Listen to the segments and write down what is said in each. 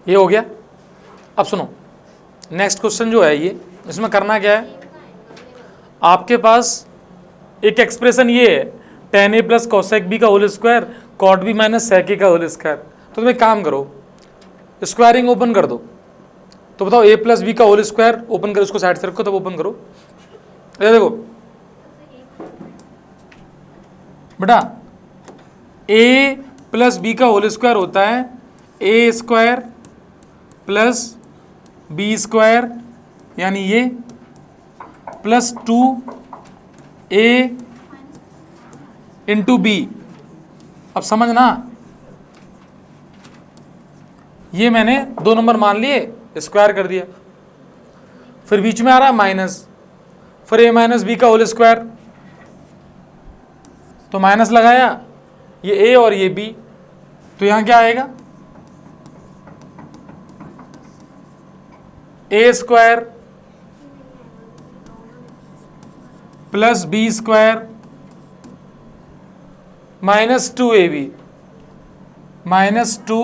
ये हो गया। अब सुनो, नेक्स्ट क्वेश्चन जो है ये, इसमें करना क्या है, आपके पास एक एक्सप्रेशन ये है tan a plus cosec b का whole square cot b minus sec a का होल स्क्वायर। तो तुम एक काम करो, स्क्वायरिंग ओपन कर दो। तो बताओ a प्लस बी का होल स्क्वायर ओपन करो, इसको साइड से रखो तब ओपन करो। ये देखो बेटा, a प्लस बी का होल स्क्वायर होता है a square plus B square, यानी ये प्लस 2a इंटू बी। अब समझना, ये मैंने 2 नंबर मान लिए, स्क्वायर कर दिया, फिर बीच में आ रहा है माइनस, फिर a माइनस बी का होल स्क्वायर, तो माइनस लगाया, ये a और ये b, तो यहां क्या आएगा, a square plus B square minus 2ab minus 2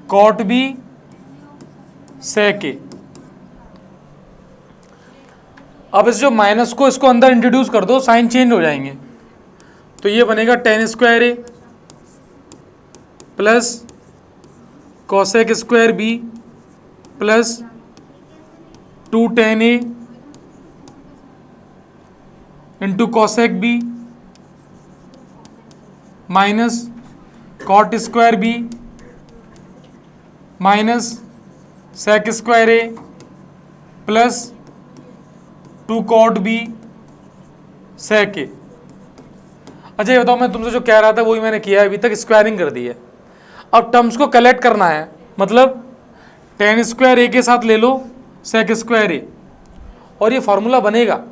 cot B sec A. अब इस जो माइनस को इसको अंदर इंट्रोड्यूस कर दो, साइन चेंज हो जाएंगे, तो ये बनेगा tan square A plus cosec square B plus 2 tan A into cosec B minus cot square B minus sec square A plus 2 cot B sec A. अच्छा ये बताओ, मैं तुमसे जो कह रहा था वही मैंने किया है अभी तक, स्क्वायरिंग कर दी है। अब टर्म्स को कलेक्ट करना है, मतलब tan स्क्वायर ए के साथ ले लो सेक स्क्वायर ए, और ये फॉर्मूला बनेगा।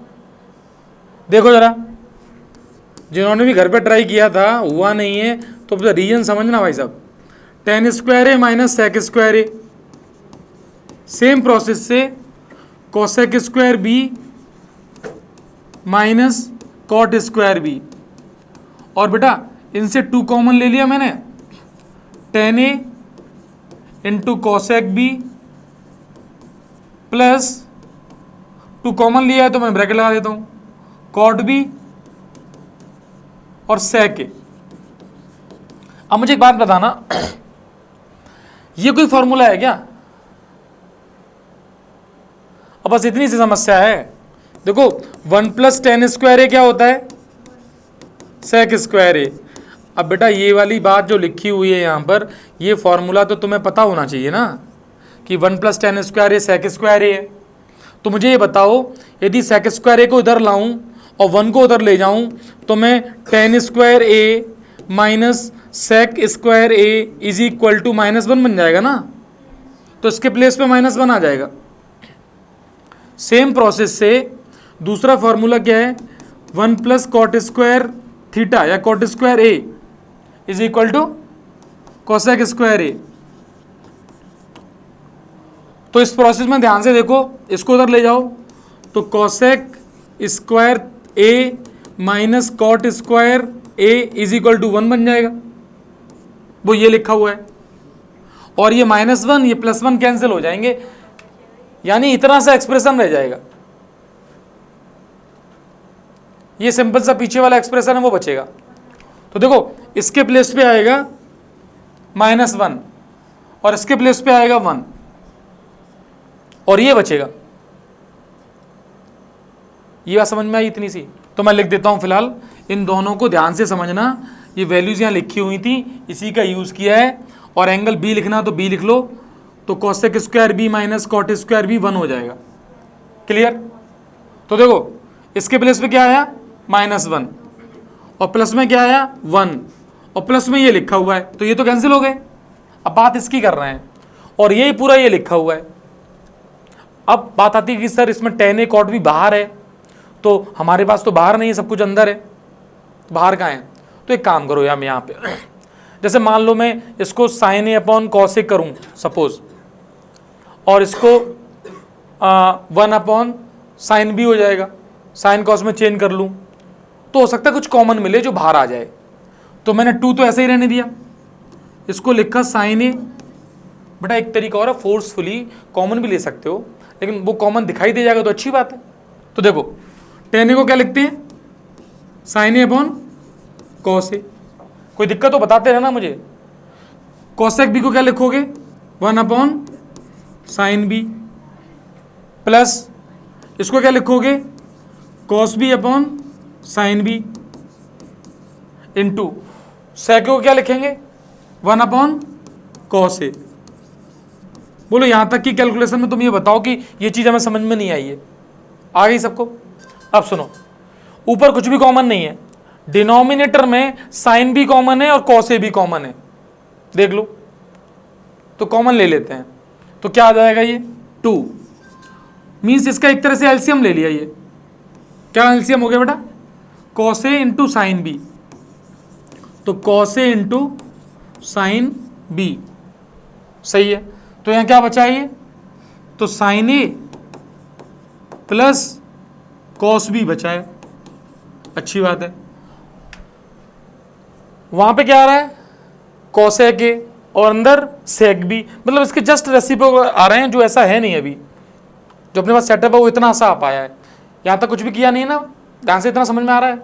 देखो जरा, जिन्होंने भी घर पे ट्राई किया था हुआ नहीं है तो रीजन समझना भाई साहब। tan square A minus sec square A, same process से cosec square B minus cot square B, और बेटा इनसे 2 कॉमन ले लिया मैंने, tan A into cosec B plus 2 common लिया है तो मैं ब्रैकेट लगा देता हूं, कॉट बी और सेक ए। अब मुझे एक बात बताना, ये कोई फॉर्मूला है क्या? अब बस इतनी सी समस्या है। देखो 1 प्लस tan स्क्वायर ए क्या होता है, सेक स्क्वायर ए। अब बेटा ये वाली बात जो लिखी हुई है यहाँ पर, ये फॉर्मूला तो तुम्हें पता होना चाहिए ना कि 1 प्लस tan स्क्वायर ए सेक स्क्वायर ए है। तो मुझे ये बताओ, यदि सेक स्क्वायर ए को इधर लाऊं और 1 को उधर ले जाऊं तो मैं tan square A minus sec square A is equal to -1 बन जाएगा ना, तो इसके प्लेस पे -1 आ जाएगा। सेम प्रोसेस से दूसरा फॉर्मूला क्या है, 1 प्लस कॉट स्क्वायर थीटा या cot square A is equal to cosec square A. तो इस प्रोसेस में ध्यान से देखो, इसको उधर ले जाओ तो cosec square A minus cot square A is equal to 1 बन जाएगा, वो ये लिखा हुआ है, और ये -1 ये +1 कैंसिल हो जाएंगे, यानी इतना सा एक्सप्रेशन रह जाएगा। ये सिंपल सा पीछे वाला एक्सप्रेशन है वो बचेगा। तो देखो इसके प्लेस पे आएगा -1 और इसके प्लेस पे आएगा 1 और ये बचेगा। ये बात समझ में आई इतनी सी? तो मैं लिख देता हूं फिलहाल, इन दोनों को ध्यान से समझना, ये वैल्यूज यहां लिखी हुई थी, इसी का यूज किया है। और एंगल बी लिखना तो बी लिख लो, तो cosec square B minus cot square B 1 हो जाएगा। क्लियर? तो देखो इसके प्लेस पे क्या आया -1 और प्लस में क्या आया 1 और प्लस में ये लिखा हुआ है, तो ये तो कैंसिल हो गए। अब बात इसकी कर रहे हैं और यही पूरा ये लिखा हुआ है। अब बात आती है कि सर इसमें tan a कॉट भी बाहर है, तो हमारे पास तो बाहर नहीं है, सब कुछ अंदर है, बाहर कहाँ है? तो एक काम करो यार, मैं यहाँ पे जैसे मान लो मैं इसको sin a upon cos a करूँ सपोज, और इसको 1 अपॉन साइन b हो जाएगा, साइन कॉस में चेंज कर लूँ तो हो सकता है कुछ कॉमन मिले जो बाहर आ जाए। तो मैंने 2 तो ऐसे ही रहने दिया, इसको लिखा sin a बेटा एक तरीका और है, फोर्सफुली कॉमन भी ले सकते हो, लेकिन वो कॉमन दिखाई दे जाएगा तो अच्छी बात है। तो देखो टेन ए को क्या लिखते हैं, साइन ए अपॉन कॉस ए। कोई दिक्कत हो बताते रहना मुझे। कॉसेक बी को क्या लिखोगे, 1 अपॉन साइन बी, प्लस इसको क्या लिखोगे, cos B upon sine B, into sec को क्या लिखेंगे, 1 अपॉन कॉस ए। बोलो यहां तक की कैलकुलेशन में तुम ये बताओ कि ये चीज हमें समझ में नहीं आई है, आ गई सबको। अब सुनो, ऊपर कुछ भी कॉमन नहीं है, डिनोमिनेटर में साइन भी कॉमन है और कॉस ए भी कॉमन है, देख लो। तो कॉमन ले लेते हैं, तो क्या आ जाएगा ये 2, मीन्स इसका एक तरह से एलसीएम ले लिया। ये क्या एलसीएम हो गया बेटा, cos A into sine B, तो cos A into sine B, सही है। तो यहां क्या बचा ये, तो sign A plus cos B बचा है, अच्छी बात है। वहां पे क्या आ रहा है, कॉसेक ए और अंदर सेक बी, मतलब इसके जस्ट रेसिप्रोकल आ रहे हैं, जो ऐसा है नहीं अभी, जो अपने पास सेटअप है वो इतना सा आ पाया है। यहां तक कुछ भी किया नहीं है ना, ध्यान से इतना समझ में आ रहा है।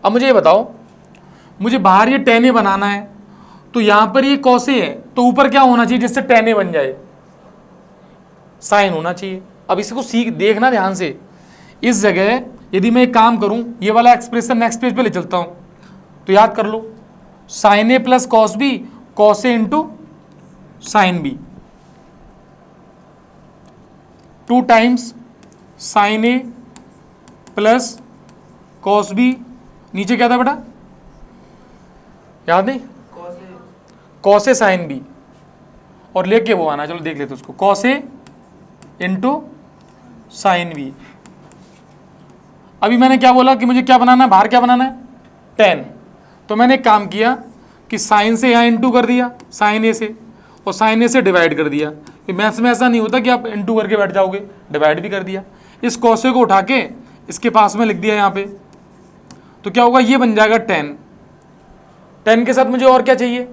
अब मुझे ये बताओ, मुझे बाहर ये टेन ए बनाना है, तो यहां पर ये कॉस ए है, तो ऊपर क्या होना चाहिए जिससे टेन ए बन जाए, साइन होना चाहिए। अब इसको सीख देखना ध्यान से, इस जगह यदि मैं एक काम करूं, ये वाला एक्सप्रेशन नेक्स्ट पेज पे ले चलता हूं, तो याद कर लो, sine A plus cos B, cos A into sine B, 2 times sine A plus cos B, नीचे क्या था बेटा, याद नहीं, कॉस ए साइन बी, और लेके वो आना, चलो देख लेते उसको, cos A into sine B. अभी मैंने क्या बोला कि मुझे क्या बनाना है, बाहर क्या बनाना है, 10, तो मैंने एक काम किया कि साइन से यहाँ इंटू कर दिया, साइन ए से, और साइन ए से डिवाइड कर दिया। कि मैथ्स में ऐसा नहीं होता कि आप इंटू करके बैठ जाओगे, डिवाइड भी कर दिया। इस कॉसे को उठा के इसके पास में लिख दिया यहाँ पे, तो क्या होगा, ये बन जाएगा 10। 10 के साथ मुझे और क्या चाहिए,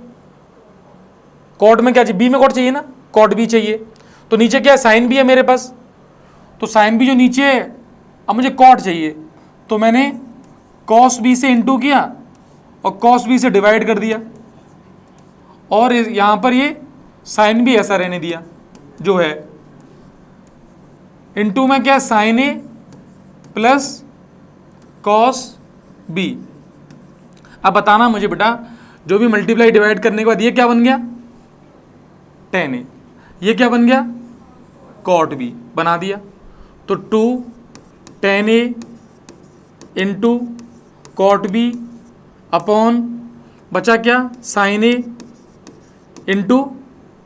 कॉट में क्या चाहिए, बी में कॉट चाहिए ना, कॉट बी चाहिए। तो नीचे क्या है, साइन बी है मेरे पास, तो साइन बी जो नीचे है, अब मुझे कॉट चाहिए, तो मैंने कॉस बी से इंटू किया और कॉस बी से डिवाइड कर दिया, और यहां पर ये साइन बी ऐसा रहने दिया जो है, इंटू में क्या, sign A plus cos B. अब बताना मुझे बेटा, जो भी मल्टीप्लाई डिवाइड करने के बाद ये क्या बन गया, 10 ए, ये क्या बन गया, कॉट बी बना दिया। तो 2 10 A into cot B upon बचा क्या, sign A into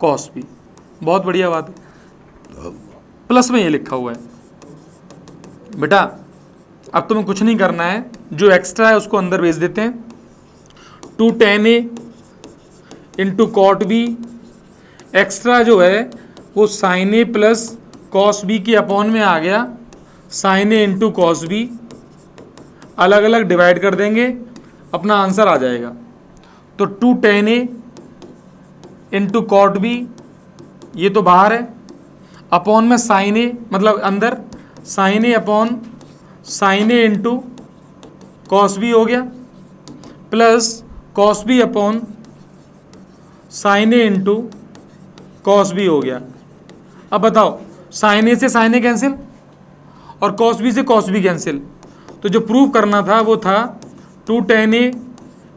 cos B. बहुत बढ़िया बात है, प्लस में ये लिखा हुआ है बेटा। अब तुम्हें कुछ नहीं करना है, जो एक्स्ट्रा है उसको अंदर भेज देते हैं। 2 10 A into cot B, extra जो है वो sign A plus cos B के अपॉन में आ गया, sign A into cos B, अलग अलग डिवाइड कर देंगे, अपना आंसर आ जाएगा। तो 2 10 ए इंटू कॉट बी, ये तो बाहर है, अपॉन में साइन ए, मतलब अंदर sine A upon sine A into cos B हो गया, plus cos B upon sine A into cos B हो गया। अब बताओ, साइन ए से साइन ए कैंसिल और कॉस बी से कॉस बी कैंसिल, तो जो प्रूव करना था वो था 2 10 A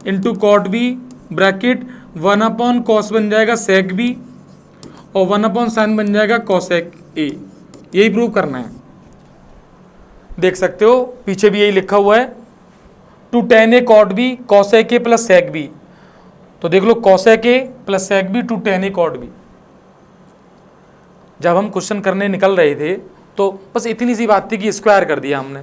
into cot B bracket 1 upon cos बन जाएगा सेक बी, और 1 अपॉन साइन बन जाएगा कॉसेक ए। यही प्रूव करना है, देख सकते हो पीछे भी यही लिखा हुआ है, 2 10 A cot B cosec A plus sec B. तो देख लो, cosec A plus sec B 2 10 A cot B. जब हम क्वेश्चन करने निकल रहे थे तो बस इतनी सी बात थी कि स्क्वायर कर दिया हमने,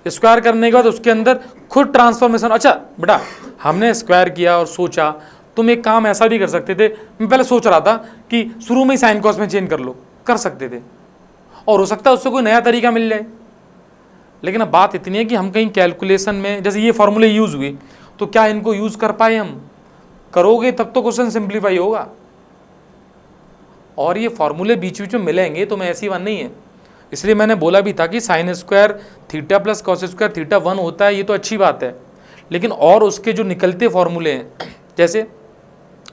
स्क्वायर करने के बाद उसके अंदर खुद ट्रांसफॉर्मेशन। अच्छा बेटा, हमने स्क्वायर किया और सोचा, तुम एक काम ऐसा भी कर सकते थे, मैं पहले सोच रहा था कि शुरू में ही साइन कॉस में चेंज कर लो, कर सकते थे, और हो सकता है उससे कोई नया तरीका मिल जाए। लेकिन अब बात इतनी है कि हम कहीं कैलकुलेशन में, जैसे ये फॉर्मूले यूज हुए, तो क्या इनको यूज कर पाए हम, करोगे तब तो क्वेश्चन सिंप्लीफाई होगा। और ये फॉर्मूले बीच बीच में मिलेंगे, तो मैं ऐसी बात नहीं है। इसलिए मैंने बोला भी था कि sign square theta plus cos square theta 1 होता है, ये तो अच्छी बात है, लेकिन और उसके जो निकलते फॉर्मूले हैं, जैसे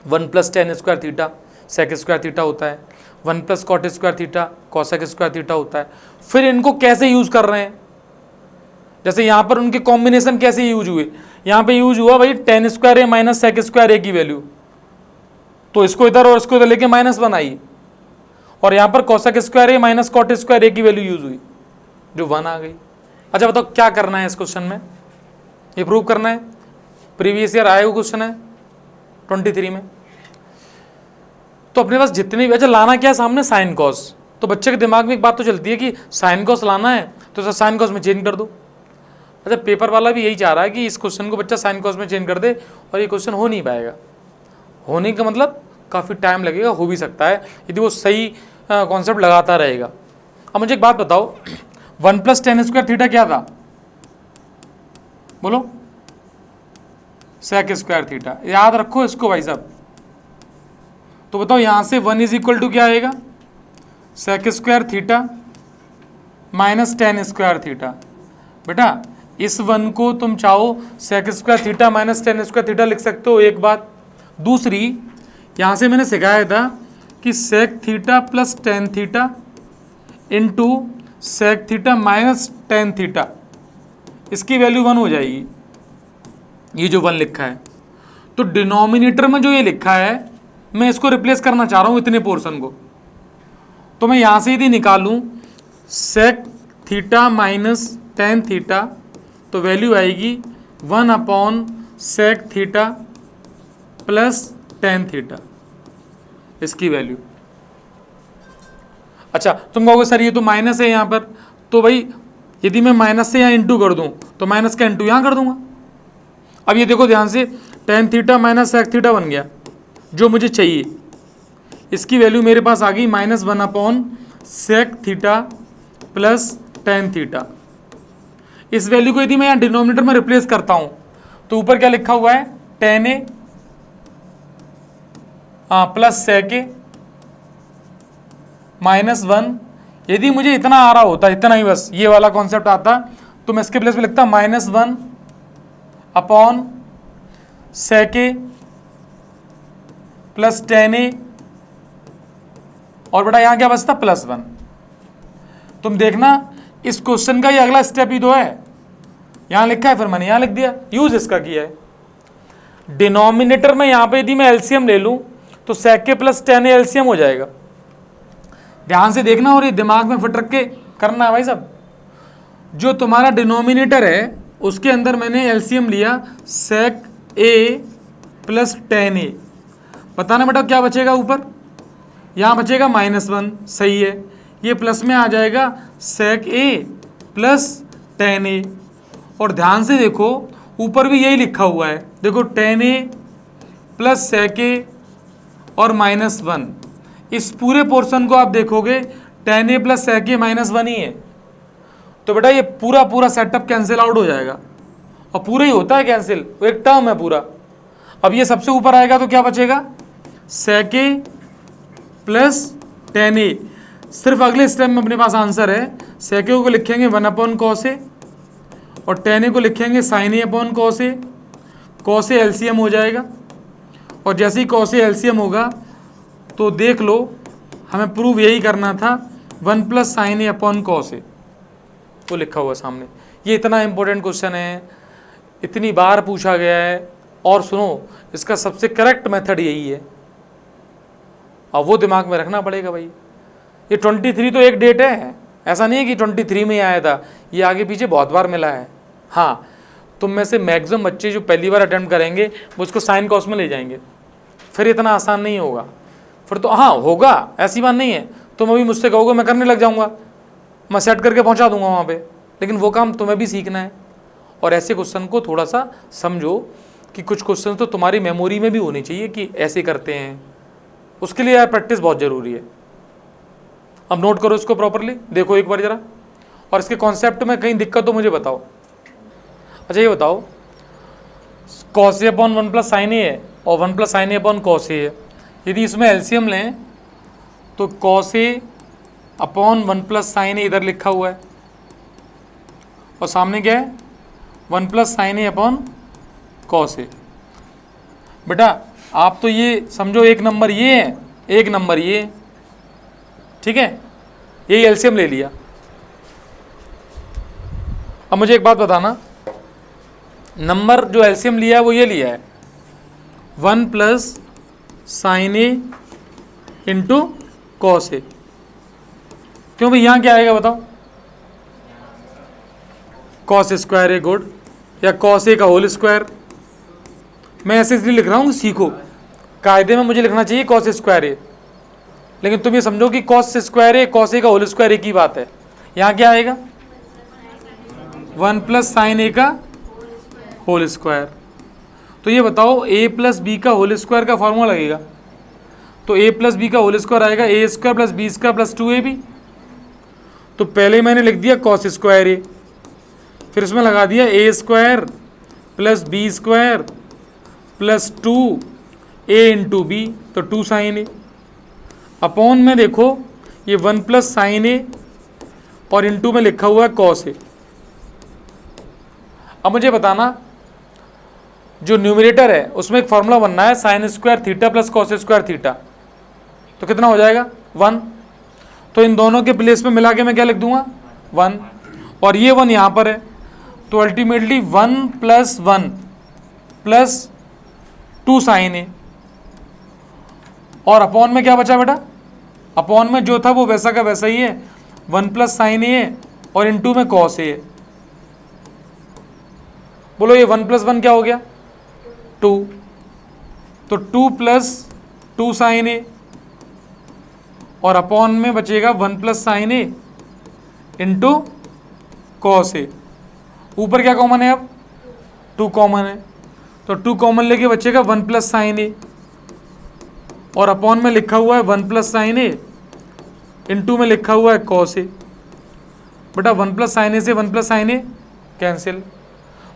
1 plus tan square theta sec square theta होता है, 1 plus cot square theta cosec square theta होता है। फिर इनको कैसे यूज़ कर रहे हैं, जैसे यहाँ पर उनके कॉम्बिनेशन कैसे यूज हुए, यहाँ पे यूज हुआ भाई ten square A minus sec square ए की वैल्यू, तो इसको इधर और इसको इधर लेके माइनस बनाई, और यहाँ पर cosec square A minus cot square ए की वैल्यू यूज हुई जो 1 आ गई। अच्छा बताओ क्या करना है इस क्वेश्चन में, ये प्रूव करना है, प्रीवियस ईयर आया हुआ क्वेश्चन है 23 में। तो अपने पास जितने भी, अच्छा लाना क्या है सामने, साइन कॉस, तो बच्चे के दिमाग में एक बात तो चलती है कि साइन कॉस लाना है तो सर साइन कॉस में चेंज कर दो। अच्छा पेपर वाला भी यही चाह रहा है कि इस क्वेश्चन को बच्चा साइन कॉस में चेंज कर दे, और ये क्वेश्चन हो नहीं पाएगा। होने का मतलब काफ़ी टाइम लगेगा, हो भी सकता है यदि वो सही कॉन्सेप्ट लगाता रहेगा। अब मुझे एक बात बताओ, 1 प्लस टेन स्क्वायर थीटा क्या था, बोलो, सेक स्क्वायर थीटा, याद रखो इसको भाई साहब। तो बताओ यहाँ से 1 इज इक्वल टू क्या आएगा, sec square theta minus tan square theta. बेटा इस 1 को तुम चाहो sec square theta minus tan square theta लिख सकते हो, एक बात। दूसरी, यहाँ से मैंने सिखाया था कि sec theta plus tan theta into sec theta minus tan theta, इसकी वैल्यू 1 हो जाएगी, ये जो 1 लिखा है। तो डिनोमिनेटर में जो ये लिखा है मैं इसको रिप्लेस करना चाह रहा हूँ इतने पोर्शन को, तो मैं यहाँ से यदि निकालूँ sec theta minus tan theta, तो वैल्यू आएगी 1 upon sec theta plus tan theta, इसकी वैल्यू। अच्छा तुम कहोगे सर ये तो माइनस है यहाँ पर, तो भाई यदि मैं माइनस से यहाँ इंटू कर दूँ तो माइनस का इंटू यहाँ कर दूंगा। अब ये देखो ध्यान से, tan theta minus sec theta बन गया जो मुझे चाहिए, इसकी वैल्यू मेरे पास आ गई -1 upon sec theta plus tan theta. इस वैल्यू को यदि मैं यहाँ डिनोमिनेटर में रिप्लेस करता हूँ तो ऊपर क्या लिखा हुआ है, टेन ए प्लस सेक ए -1। यदि मुझे इतना आ रहा होता, इतना ही बस ये वाला कॉन्सेप्ट आता, तो मैं इसके प्लेस पे लिखता -1 अपॉन सेक ए प्लस टेन ए, और बेटा यहाँ क्या बचता, +1। तुम देखना इस क्वेश्चन का ये अगला स्टेप ही तो है, यहां लिखा है फिर मैंने यहां लिख दिया, यूज इसका किया है। डिनोमिनेटर में यहां पे यदि मैं एलसीएम ले लूं तो सेक के प्लस टेन ए एलसीएम हो जाएगा। ध्यान से देखना और ये दिमाग में फिट रख के करना है भाई साहब। जो तुम्हारा डिनोमिनेटर है उसके अंदर मैंने एलसीएम लिया सेक ए प्लस टेन ए, बताना बेटा क्या बचेगा ऊपर, यहाँ बचेगा -1, सही है। ये प्लस में आ जाएगा सेक ए प्लस टेन ए, और ध्यान से देखो ऊपर भी यही लिखा हुआ है, देखो टेन ए प्लस सेक ए और -1। इस पूरे पोर्शन को आप देखोगे टेन ए प्लस सेक ए -1 ही है, तो बेटा ये पूरा पूरा सेटअप कैंसिल आउट हो जाएगा, और पूरा ही होता है कैंसिल, एक टर्म है पूरा। अब ये सबसे ऊपर आएगा तो क्या बचेगा, सेक ए प्लस टेन ए। सिर्फ अगले स्टेप में अपने पास आंसर है, सेक ए को लिखेंगे 1 अपॉन कॉस ए, और टेन ए को लिखेंगे sine A upon cos A. Cos A LCM हो जाएगा, और जैसे ही कॉस ए एलसीएम होगा तो देख लो हमें प्रूव यही करना था, 1 plus sign A upon cos ए, वो लिखा हुआ सामने। ये इतना इंपॉर्टेंट क्वेश्चन है, इतनी बार पूछा गया है, और सुनो इसका सबसे करेक्ट मेथड यही है, और वो दिमाग में रखना पड़ेगा भाई। ये 23 तो एक डेट है, ऐसा नहीं है कि 23 में ही आया था, ये आगे पीछे बहुत बार मिला है। हाँ तुम में से मैक्सिमम बच्चे जो पहली बार अटेम्प्ट करेंगे वो उसको साइन कॉस में ले जाएंगे, फिर इतना आसान नहीं होगा, फिर तो हाँ होगा, ऐसी बात नहीं है। तुम अभी मुझसे कहोगे मैं करने लग जाऊँगा, मैं सेट करके पहुँचा दूंगा वहाँ पे, लेकिन वो काम तुम्हें भी सीखना है। और ऐसे क्वेश्चन को थोड़ा सा समझो कि कुछ क्वेश्चन तो तुम्हारी मेमोरी में भी होनी चाहिए कि ऐसे करते हैं, उसके लिए यार प्रैक्टिस बहुत ज़रूरी है। अब नोट करो इसको प्रॉपरली, देखो एक बार ज़रा, और इसके कॉन्सेप्ट में कहीं दिक्कत तो मुझे बताओ। अच्छा ये बताओ, cos A upon 1 plus sign ए है और 1 plus sign A upon cos ए है, यदि इसमें एलसीएम लें तो cos A upon 1 plus sign ए इधर लिखा हुआ है, और सामने क्या है 1 plus sign A upon cos ए। बेटा आप तो ये समझो एक नंबर ये है, एक नंबर ये, ठीक है, यही एलसीएम ले लिया। अब मुझे एक बात बताना, नंबर जो एलसीएम लिया है वो ये लिया है 1 plus sign A into cos A. क्यों भाई, यहाँ क्या आएगा बताओ? कॉस स्क्वायर ए, गुड, या कॉस ए का होल स्क्वायर। मैं ऐसे इसलिए लिख रहा हूँ, सीखो, कायदे में मुझे लिखना चाहिए कॉस स्क्वायर ए, लेकिन तुम ये समझो कि cos square A cos A का होल स्क्वायर एक ही बात है। यहाँ क्या आएगा 1 प्लस साइन ए का होल स्क्वायर। तो ये बताओ a प्लस बी का होल स्क्वायर का फॉर्मूला लगेगा, तो a प्लस बी का होल स्क्वायर आएगा A square plus B square plus 2ab। तो पहले मैंने लिख दिया कॉस स्क्वायर ए, फिर इसमें लगा दिया A square plus B square plus 2a into B, तो 2 साइन ए, अपॉन में देखो ये 1 प्लस साइन ए और इंटू में लिखा हुआ है कॉस ए। अब मुझे बताना, जो न्यूमरेटर है उसमें एक फॉर्मूला बनना है sign square theta plus cos square theta, तो कितना हो जाएगा 1। तो इन दोनों के प्लेस में मिला के मैं क्या लिख दूंगा 1, और ये 1 यहाँ पर है, तो अल्टीमेटली 1 प्लस 1 प्लस 2 साइन ए, और अपॉन में क्या बचा बेटा? अपॉन में जो था वो वैसा का वैसा ही है, 1 प्लस साइन ए और इंटू में कॉस ए। बोलो ये 1 प्लस 1 क्या हो गया 2, तो 2 प्लस 2 साइन ए, और अपॉन में बचेगा 1 plus sign A into cos A. ऊपर क्या कॉमन है? अब 2 कॉमन है, तो 2 कॉमन लेके बचेगा 1 प्लस साइन ए, और अपॉन में लिखा हुआ है 1 प्लस साइन ए इंटू में लिखा हुआ है कॉस ए। बेटा 1 प्लस साइन ए से 1 plus sign A cancel,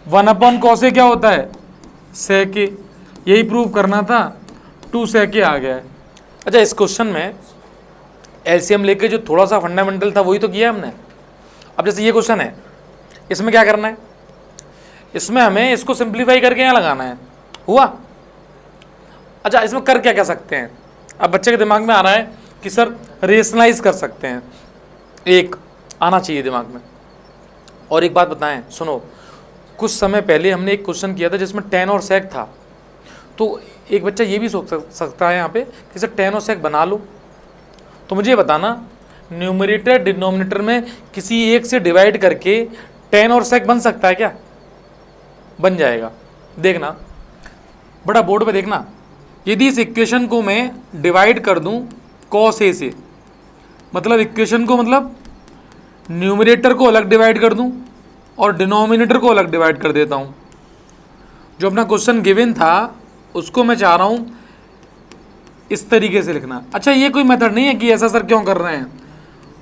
1 upon cos ए क्या होता है सेक ए, यही प्रूव करना था, 2 सेक ए आ गया है। अच्छा, इस क्वेश्चन में एलसीएम लेके जो थोड़ा सा फंडामेंटल था वही तो किया हमने। अब जैसे ये क्वेश्चन है, इसमें क्या करना है, इसमें हमें इसको सिंप्लीफाई करके यहाँ लगाना है, हुआ। अच्छा, इसमें कर क्या सकते हैं? अब बच्चे के दिमाग में आ रहा है कि सर रेशनलाइज कर सकते हैं, एक आना चाहिए दिमाग में। और एक बात बताएं, सुनो, कुछ समय पहले हमने एक क्वेश्चन किया था जिसमें tan और sec था, तो एक बच्चा ये भी सोच सकता है यहाँ पे कि सर tan और sec बना लो। तो मुझे बताना, न्यूमरेटर डिनोमिनेटर में किसी एक से डिवाइड करके tan और sec बन सकता है क्या? बन जाएगा। देखना बड़ा बोर्ड पे देखना, यदि इस इक्वेशन को मैं डिवाइड कर दूं cos a से, मतलब इक्वेशन को, मतलब न्यूमरेटर को अलग डिवाइड कर दूं और डिनोमिनेटर को अलग डिवाइड कर देता हूं। जो अपना क्वेश्चन गिवन था उसको मैं चाह रहा हूं इस तरीके से लिखना। अच्छा, ये कोई मेथड नहीं है कि ऐसा सर क्यों कर रहे हैं,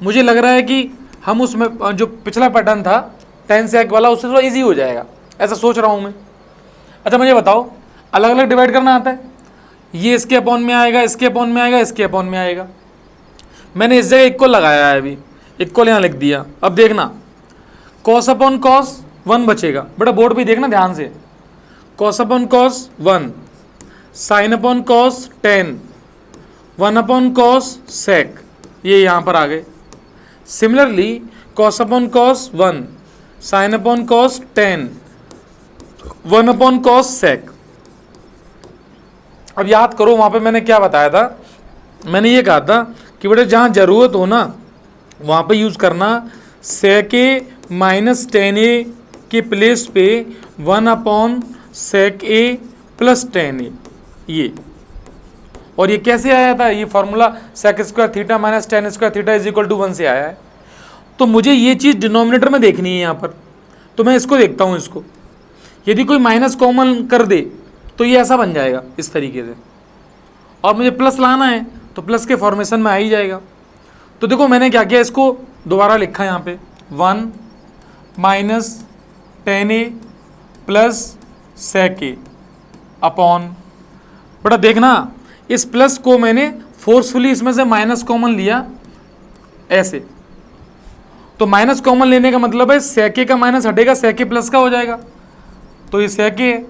मुझे लग रहा है कि हम उसमें जो पिछला पैटर्न था tan sec वाला उससे थोड़ा ईजी हो जाएगा, ऐसा सोच रहा हूँ मैं। अच्छा मुझे बताओ, अलग अलग डिवाइड करना आता है? ये इसके अपॉन में आएगा, इसके अपॉन में आएगा, इसके अपॉन में आएगा। मैंने इस जगह इक्वल लगाया है, अभी इक्वल यहाँ लिख दिया। अब देखना, कॉस अपॉन कॉस 1 बचेगा, बेटा बोर्ड पे देखना ध्यान से, cos upon cos 1, sine upon cos 10, 1 upon cos sec, ये यहाँ पर आ गए। Similarly cos upon cos 1, sine upon cos 10, 1 upon cos sec. अब याद करो वहाँ पे मैंने क्या बताया था, मैंने ये कहा था कि बेटा जहाँ ज़रूरत हो ना वहाँ पे यूज़ करना सेक ए माइनस 10a के प्लेस पे 1 अपॉन सेक ए प्लस 10a, ये। और ये कैसे आया था? ये formula sec square theta minus tan square theta is equal to 1 से आया है। तो मुझे ये चीज़ डिनोमिनेटर में देखनी है यहाँ पर, तो मैं इसको देखता हूँ। इसको यदि कोई माइनस कॉमन कर दे तो ये ऐसा बन जाएगा इस तरीके से, और मुझे प्लस लाना है तो प्लस के फॉर्मेशन में आ ही जाएगा। तो देखो मैंने क्या किया, इसको दोबारा लिखा यहाँ पे 1 माइनस 10a प्लस सेक ए अपॉन, बेटा देखना इस प्लस को मैंने फोर्सफुली इसमें से माइनस कॉमन लिया ऐसे, तो माइनस कॉमन लेने का मतलब है सेके का माइनस हटेगा, सेके प्लस का हो जाएगा, तो ये सेके है,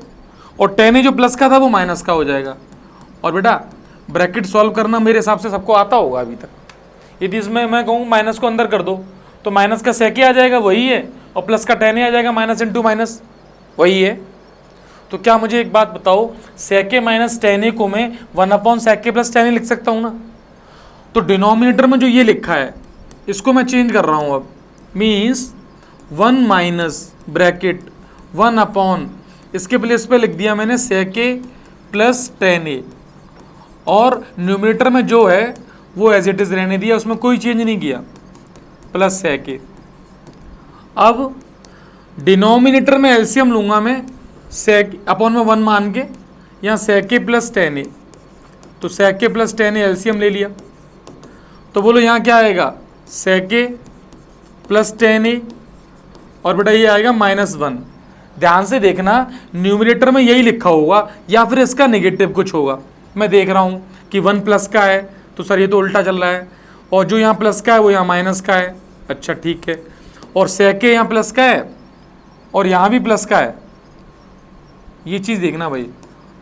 और टेन ए जो प्लस का था वो माइनस का हो जाएगा। और बेटा ब्रैकेट सॉल्व करना मेरे हिसाब से सबको आता होगा अभी तक। यदि इसमें मैं कहूँ माइनस को अंदर कर दो तो माइनस का सेके आ जाएगा, वही है, और प्लस का टेन ए आ जाएगा, माइनस इंटू माइनस वही है। तो क्या मुझे एक बात बताओ, सेके माइनस टेन ए को मैं 1 सेके प्लस टेन ए लिख सकता हूँ ना? तो डिनोमिनेटर में जो ये लिखा है इसको मैं चेंज कर रहा हूँ अब, मीन्स 1 माइनस ब्रैकेट 1 इसके प्लेस पे लिख दिया मैंने सेके प्लस टेन ए, और न्यूमरेटर में जो है वो एज इट इज रहने दिया, उसमें कोई चेंज नहीं किया, प्लस सेके। अब डिनोमिनेटर में एलसीएम लूंगा मैं, सेक अपॉन में 1 मान के, यहाँ सेके प्लस टेन ए, तो सेके प्लस टेन ए एलसीएम ले लिया, तो बोलो यहाँ क्या आएगा, सेके प्लस टेन ए, और बेटा ये आएगा -1। ध्यान से देखना, न्यूमरेटर में यही लिखा होगा या फिर इसका नेगेटिव कुछ होगा। मैं देख रहा हूँ कि 1 प्लस का है, तो सर ये तो उल्टा चल रहा है, और जो यहाँ प्लस का है वो यहाँ माइनस का है, अच्छा ठीक है, और सेके यहाँ प्लस का है और यहाँ भी प्लस का है, ये चीज़ देखना भाई।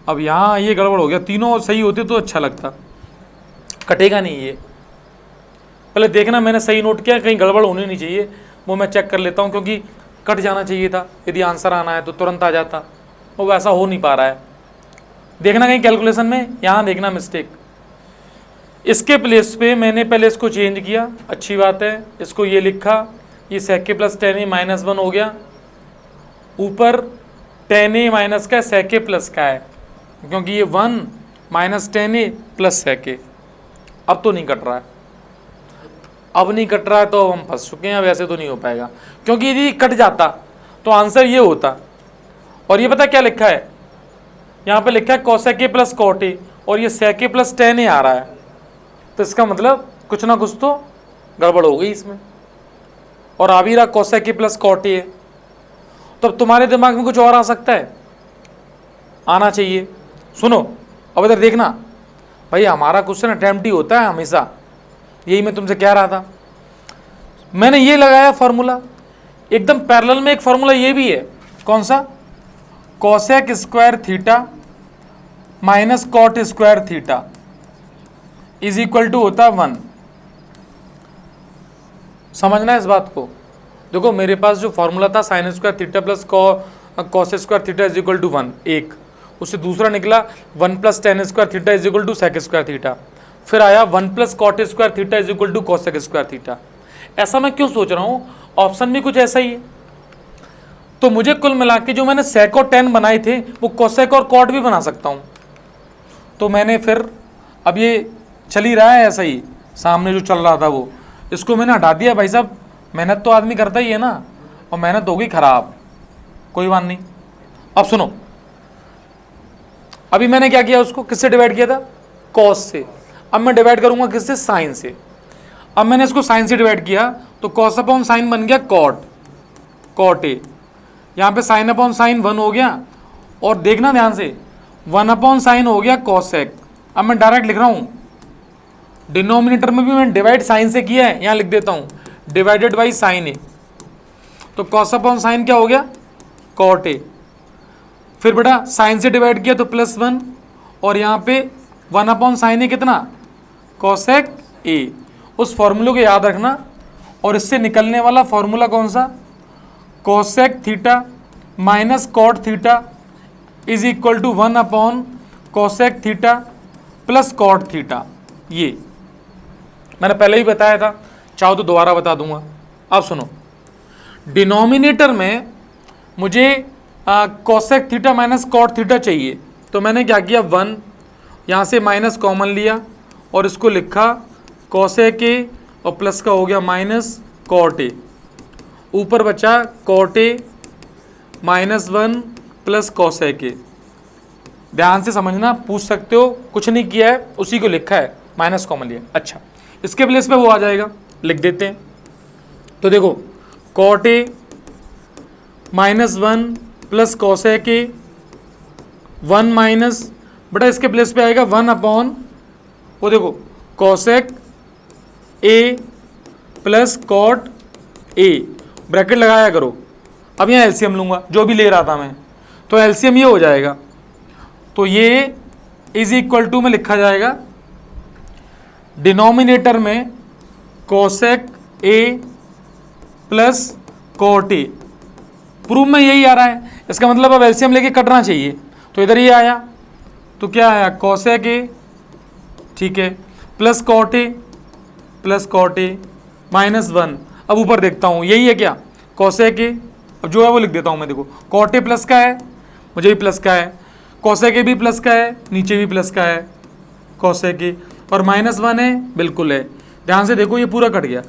अब यहाँ ये गड़बड़ हो गया, तीनों सही होते तो अच्छा लगता, कटेगा नहीं ये। पहले देखना मैंने सही नोट किया, कहीं गड़बड़ होनी नहीं चाहिए, वो मैं चेक कर लेता हूँ, क्योंकि कट जाना चाहिए था, यदि आंसर आना है तो तुरंत आ जाता, वो वैसा हो नहीं पा रहा है। देखना कहीं कैलकुलेशन में, यहाँ देखना मिस्टेक, इसके प्लेस पे मैंने पहले इसको चेंज किया, अच्छी बात है, इसको ये लिखा, ये सेके प्लस टेन ए -1 हो गया, ऊपर टेन ए माइनस का सेके प्लस का है, क्योंकि ये 1 माइनस टेन ए प्लस सेके। अब तो नहीं कट रहा है, अब नहीं कट रहा है तो हम फंस चुके हैं, वैसे तो नहीं हो पाएगा, क्योंकि यदि कट जाता तो आंसर ये होता। और ये पता क्या लिखा है, यहाँ पे लिखा है कोसेके प्लस कॉट ए, और ये सेके प्लस टेन ए आ रहा है, तो इसका मतलब कुछ ना कुछ तो गड़बड़ हो गई इसमें, और आ भी रहा कोसेके प्लस कॉट ए। तो अब तुम्हारे दिमाग में कुछ और आ सकता है, आना चाहिए। सुनो अब इधर देखना भाई, हमारा क्वेश्चन अटेम्प्ट ही होता है हमेशा, यही मैं तुमसे कह रहा था। मैंने ये लगाया फॉर्मूला, एकदम पैरेलल में एक फॉर्मूला ये भी है, कौन सा, cosec square theta minus cot square theta is equal to होता 1। समझना है इस बात को। देखो मेरे पास जो फॉर्मूला था sine square theta plus cos square theta is equal to 1, एक, उससे दूसरा निकला 1 plus tan square theta is equal to sec square theta, फिर आया 1 plus cot square theta is equal to cosec square theta. ऐसा मैं क्यों सोच रहा हूँ, ऑप्शन भी कुछ ऐसा ही है, तो मुझे कुल मिला के जो मैंने सेक और टेन बनाए थे वो कोसेक और कॉट भी बना सकता हूँ। तो मैंने फिर, अब ये चल ही रहा है ऐसा ही, सामने जो चल रहा था वो, इसको मैंने हटा दिया। भाई साहब मेहनत तो आदमी करता ही है ना, और मेहनत हो गई खराब, कोई बात नहीं। अब सुनो, अभी मैंने क्या किया, उसको किससे डिवाइड किया था, कॉस से, अब मैं डिवाइड करूंगा किससे, साइन से। अब मैंने इसको साइन से डिवाइड किया तो कॉस अपॉन साइन बन गया कॉट, कॉट ए, यहाँ पे साइन अपॉन साइन 1 हो गया, और देखना ध्यान से 1 अपॉन साइन हो गया कॉसेक। अब मैं डायरेक्ट लिख रहा हूँ, डिनोमिनेटर में भी मैं डिवाइड साइन से किया है, यहाँ लिख देता हूँ डिवाइडेड बाई साइन ए, तो कॉस अपॉन साइन क्या हो गया, कॉट ए। फिर बेटा साइन से डिवाइड किया तो +1, और यहाँ पे 1 अपॉन साइन ए कितना, कॉसेक ए। उस फॉर्मूले को याद रखना, और इससे निकलने वाला फॉर्मूला कौन सा, cosec theta minus cot theta is equal to 1 upon cosec theta plus cot theta. ये मैंने पहले ही बताया था, चाहो तो दोबारा बता दूंगा। अब सुनो, डिनोमिनेटर में मुझे cosec theta minus cot theta चाहिए, तो मैंने क्या किया, 1 यहाँ से माइनस कॉमन लिया और इसको लिखा कोसेक ए, और प्लस का हो गया माइनस कॉट ए, ऊपर बचा cot A -1 plus cosec A. ध्यान से समझना, पूछ सकते हो, कुछ नहीं किया है, उसी को लिखा है, माइनस कॉमन लिया। अच्छा, इसके प्लेस पे वो आ जाएगा, लिख देते हैं। तो देखो cot A -1 plus cosec A, 1 minus, बेटा इसके प्लेस पे आएगा 1 अपॉन, वो देखो cosec A plus cot A, bracket लगाया करो। अब यहाँ एलसीएम लूँगा जो भी ले रहा था मैं, तो एलसीएम ये हो जाएगा, तो ये इज इक्वल टू में लिखा जाएगा डिनोमिनेटर में cosec A plus cot A. Proof में यही आ रहा है, इसका मतलब अब एलसीएम लेके कटना चाहिए, तो इधर ये आया, तो क्या आया कोसेक ए, ठीक है, प्लस कॉट ए माइनस 1। अब ऊपर देखता हूँ यही है क्या, कोसेक ए, अब जो है वो लिख देता हूँ मैं, देखो कॉट ए प्लस का है, मुझे भी प्लस का है, कोसेक ए भी प्लस का है, नीचे भी प्लस का है कोसेक ए, और माइनस 1 है, बिल्कुल है। ध्यान से देखो ये पूरा कट गया,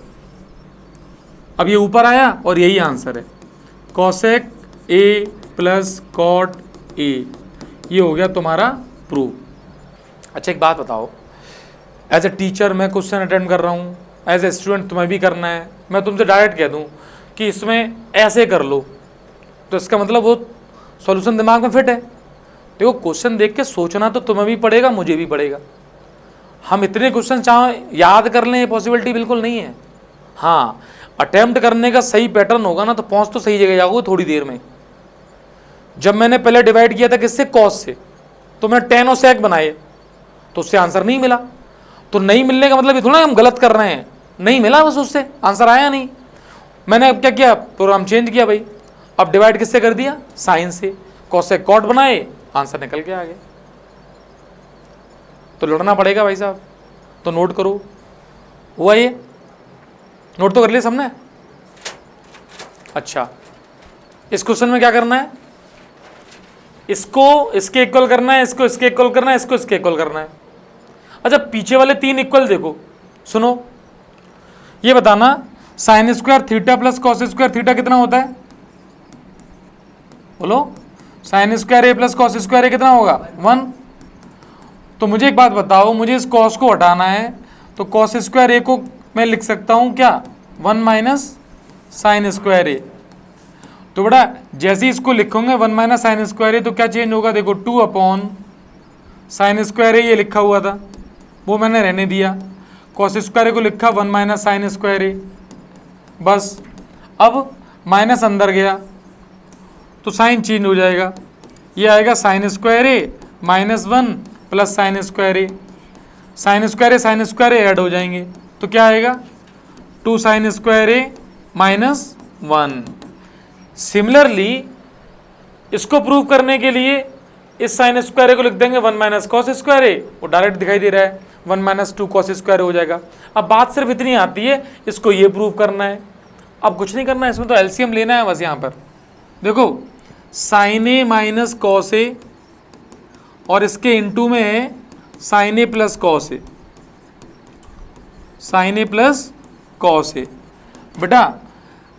अब ये ऊपर आया और यही आंसर है, cosec A plus cot A, ये हो गया तुम्हारा प्रूफ। अच्छा एक बात बताओ, एज ए टीचर मैं क्वेश्चन अटेम्प्ट कर रहा हूँ, एज ए स्टूडेंट तुम्हें भी करना है, मैं तुमसे डायरेक्ट कह दूँ कि इसमें ऐसे कर लो, तो इसका मतलब वो सॉल्यूशन दिमाग में फिट है। देखो क्वेश्चन देख के सोचना तो तुम्हें भी पड़ेगा, मुझे भी पड़ेगा। हम इतने क्वेश्चन चाहे याद कर लें, ये पॉसिबिलिटी बिल्कुल नहीं है। हाँ, अटेम्प्ट करने का सही पैटर्न होगा ना तो पहुँच तो सही जगह जाओगे थोड़ी देर में। जब मैंने पहले डिवाइड किया था किससे, कॉस से, तो मैंने टेन और सेक बनाए, तो उससे आंसर नहीं मिला। तो नहीं मिलने का मतलब ये थोड़ा हम गलत कर रहे हैं, नहीं मिला बस, उससे आंसर आया नहीं। मैंने अब क्या किया, प्रोग्राम चेंज किया भाई, अब डिवाइड किससे कर दिया, साइन से, कॉसेक कॉट बनाए, आंसर निकल के आ गया। तो लड़ना पड़ेगा भाई साहब, तो नोट करो, हुआ ये, नोट तो कर लिया सबने। अच्छा इस क्वेश्चन में क्या करना है, इसको इसके इक्वल करना है, इसको इसके इक्वल करना है, इसको इसके इक्वल करना है। अच्छा पीछे वाले तीन इक्वल देखो, सुनो, ये बताना sign square theta plus cos square theta कितना होता है, बोलो, sign square A plus cos square ए कितना होगा, 1। तो मुझे एक बात बताओ, मुझे इस कॉस को हटाना है, तो कॉस स्क्वायर ए को मैं लिख सकता हूं क्या, 1 माइनस साइन स्क्वायर ए। तो बेटा जैसे ही इसको लिखोगे 1 माइनस साइन स्क्वायर ए, तो क्या चेंज होगा, देखो 2 अपॉन साइन स्क्वायर ए, ये लिखा हुआ था वो मैंने रहने दिया, कॉस स्क्वायर ए को लिखा 1 माइनस साइन स्क्वायर ए, बस। अब माइनस अंदर गया तो साइन चेंज हो जाएगा, ये आएगा sine square A minus 1 plus sine square A, sign square A add हो जाएंगे, तो क्या आएगा 2 sign square A minus 1। Similarly इसको प्रूव करने के लिए इस साइन स्क्वायर ए को लिख देंगे 1 माइनस कॉस स्क्वायर ए, वो डायरेक्ट दिखाई दे रहा है, 1 माइनस 2 कॉस स्क्वायर हो जाएगा। अब बात सिर्फ इतनी आती है, इसको ये प्रूव करना है, अब कुछ नहीं करना है, इसमें तो एलसीएम लेना है बस। यहाँ पर देखो साइन ए माइनस कॉस ए, और इसके इनटू में है sign A plus cos A, sign A plus cos ए। बेटा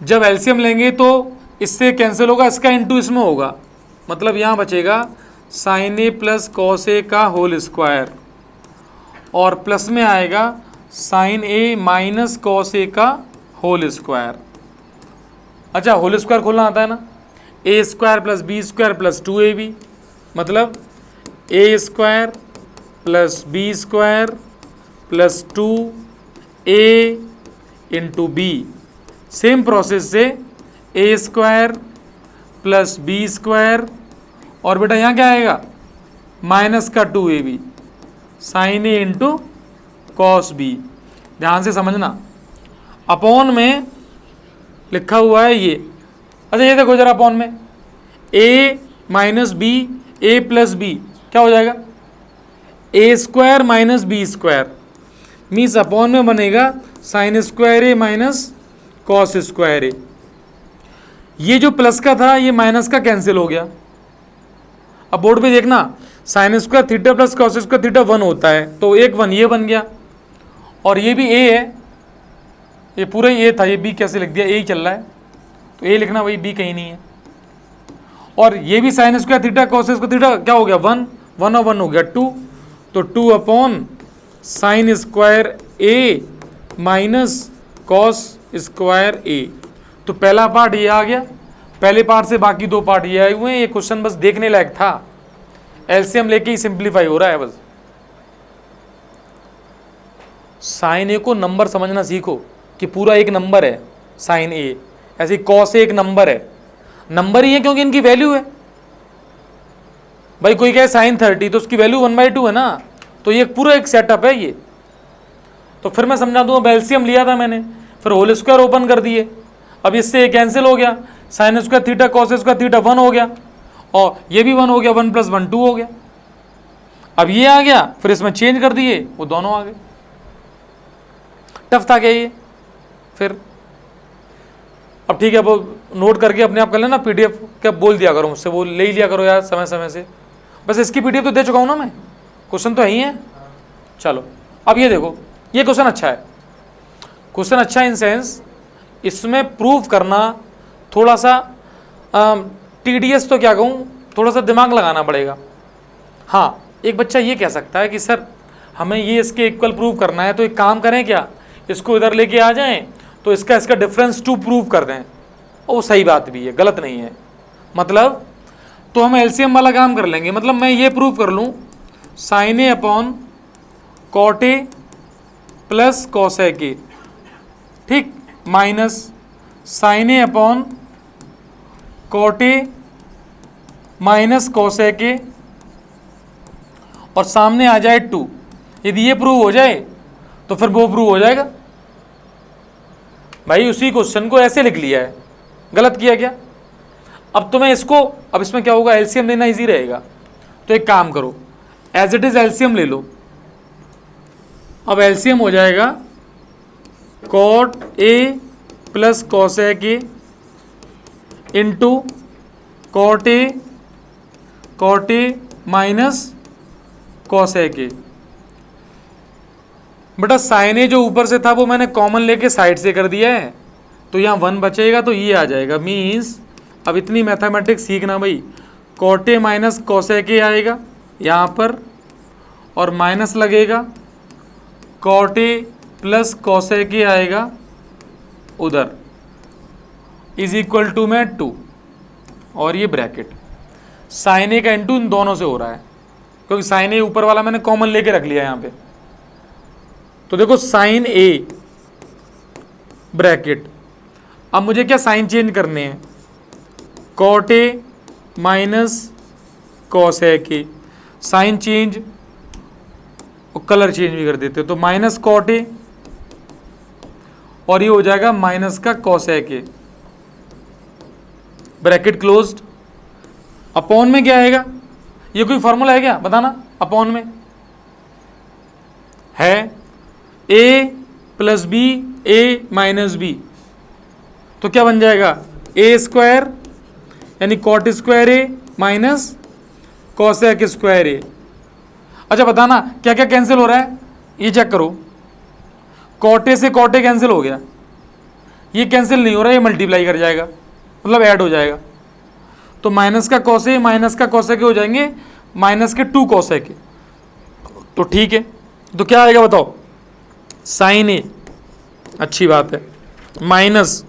जब एलसीएम लेंगे तो इससे कैंसिल होगा, इसका इनटू इसमें होगा, मतलब यहाँ बचेगा sine A plus cos A का होल स्क्वायर, और प्लस में आएगा sine A minus cos A का होल स्क्वायर। अच्छा होल स्क्वायर खोलना आता है ना, A square plus B square plus 2ab, मतलब A square plus B square plus 2a into B. Same process से A square plus B square, और बेटा यहाँ क्या आएगा माइनस का 2ab sine A into cos B. ध्यान से समझना, अपॉन में लिखा हुआ है ये। अच्छा ये देखो जरा, अपॉन में a minus B, A plus B क्या हो जाएगा, A square minus B square, means upon में बनेगा sine square A minus cos square A. ये जो प्लस का था ये माइनस का कैंसिल हो गया। अब बोर्ड पे देखना, sign square theta plus cos square theta 1 होता है, तो एक 1 ये बन गया, और ये भी ए है, ये पूरा ए था, ये बी कैसे लिख दिया, ए ही चल रहा है, तो ए लिखना, वही बी कहीं नहीं है। और ये भी sign square theta cos square theta क्या हो गया, 1 1 और 1 हो गया 2, तो 2 upon sine square A minus cos square A. तो पहला पार्ट ये आ गया, पहले पार्ट से बाकी दो पार्ट ये आए हुए हैं। ये क्वेश्चन बस देखने लायक था, एलसीएम लेके ही सिंप्लीफाई हो रहा है बस। साइन ए को नंबर समझना सीखो कि पूरा एक नंबर है साइन ए, ऐसे कॉस ए एक नंबर है, नंबर ही है क्योंकि इनकी वैल्यू है। भाई कोई कहे साइन 30 तो उसकी वैल्यू 1/2 है ना, तो ये पूरा एक सेटअप है ये। तो फिर मैं समझा दूँ, एलसीएम लिया था मैंने, फिर होल स्क्वायर ओपन कर दिए, अब इससे कैंसिल हो गया, sign square theta cos square theta 1 हो गया, और ये भी 1 हो गया, 1 + 1 2 हो गया। अब ये आ गया, फिर इसमें चेंज कर दिए, वो दोनों आ गए। टफ था क्या ये? फिर अब ठीक है, वो नोट करके अपने आप कर लेना, पीडीएफ क्या बोल दिया करो मुझसे, वो ले ही लिया करो यार समय समय से। बस इसकी पीडीएफ तो दे चुका हूँ ना मैं, क्वेश्चन तो यही है। चलो अब ये देखो, ये क्वेश्चन अच्छा है, क्वेश्चन अच्छा इन सेंस इसमें प्रूव करना थोड़ा सा टीडीएस तो क्या कहूँ, थोड़ा सा दिमाग लगाना पड़ेगा। हाँ, एक बच्चा ये कह सकता है कि सर हमें ये इसके इक्वल प्रूव करना है, तो एक काम करें क्या, इसको इधर लेके आ जाएं, तो इसका डिफरेंस 2 प्रूव कर दें। वो सही बात भी है, गलत नहीं है। मतलब तो हम एलसीएम वाला काम कर लेंगे। मतलब मैं ये प्रूव कर लूँ sine A upon cot A plus cos A के, ठीक, minus sine A upon cot A minus cos A के, और सामने आ जाए 2। यदि ये प्रूव हो जाए तो फिर वो प्रूव हो जाएगा। भाई उसी क्वेश्चन को ऐसे लिख लिया है, गलत किया क्या? अब तो मैं इसको, अब इसमें क्या होगा, एलसीएम लेना इजी रहेगा। तो एक काम करो, एज इट इज एलसीएम ले लो। अब एलसीएम हो जाएगा cot A plus cos A के into cot A minus cos A के। बेटा साइन ए जो ऊपर से था वो मैंने कॉमन लेके साइड से कर दिया है, तो यहाँ 1 बचेगा, तो ये आ जाएगा। मीन्स अब इतनी मैथमेटिक्स सीखना भाई, cot A minus cos A के आएगा यहाँ पर, और माइनस लगेगा cot A plus cos A के आएगा उधर, इज इक्वल टू में 2, और ये ब्रैकेट साइन ए का इंटू इन दोनों से हो रहा है, क्योंकि साइन ए ऊपर वाला मैंने कॉमन लेके रख लिया यहाँ पे। तो देखो साइन ए ब्रैकेट, अब मुझे क्या साइन चेंज करने हैं, cot A minus cos A के, साइन चेंज और कलर चेंज भी कर देते, तो माइनस कॉट ए, और ये हो जाएगा माइनस का कॉस ए के, ब्रैकेट क्लोज्ड। अपॉन में क्या आएगा, ये कोई फॉर्मूला है क्या बताना? अपॉन में है a plus B A minus B, तो क्या बन जाएगा ए स्क्वायर यानी cot square A minus cosec square A. अच्छा बताना क्या क्या कैंसिल हो रहा है, ये चेक करो। कॉटे से कॉटे कैंसिल हो गया, ये कैंसिल नहीं हो रहा, ये मल्टीप्लाई कर जाएगा, मतलब ऐड हो जाएगा। तो माइनस का कॉसे माइनस का कॉसेक हो जाएंगे माइनस के 2 कॉसेक, तो ठीक है। तो क्या आएगा बताओ, साइन ए, अच्छी बात है, माइनस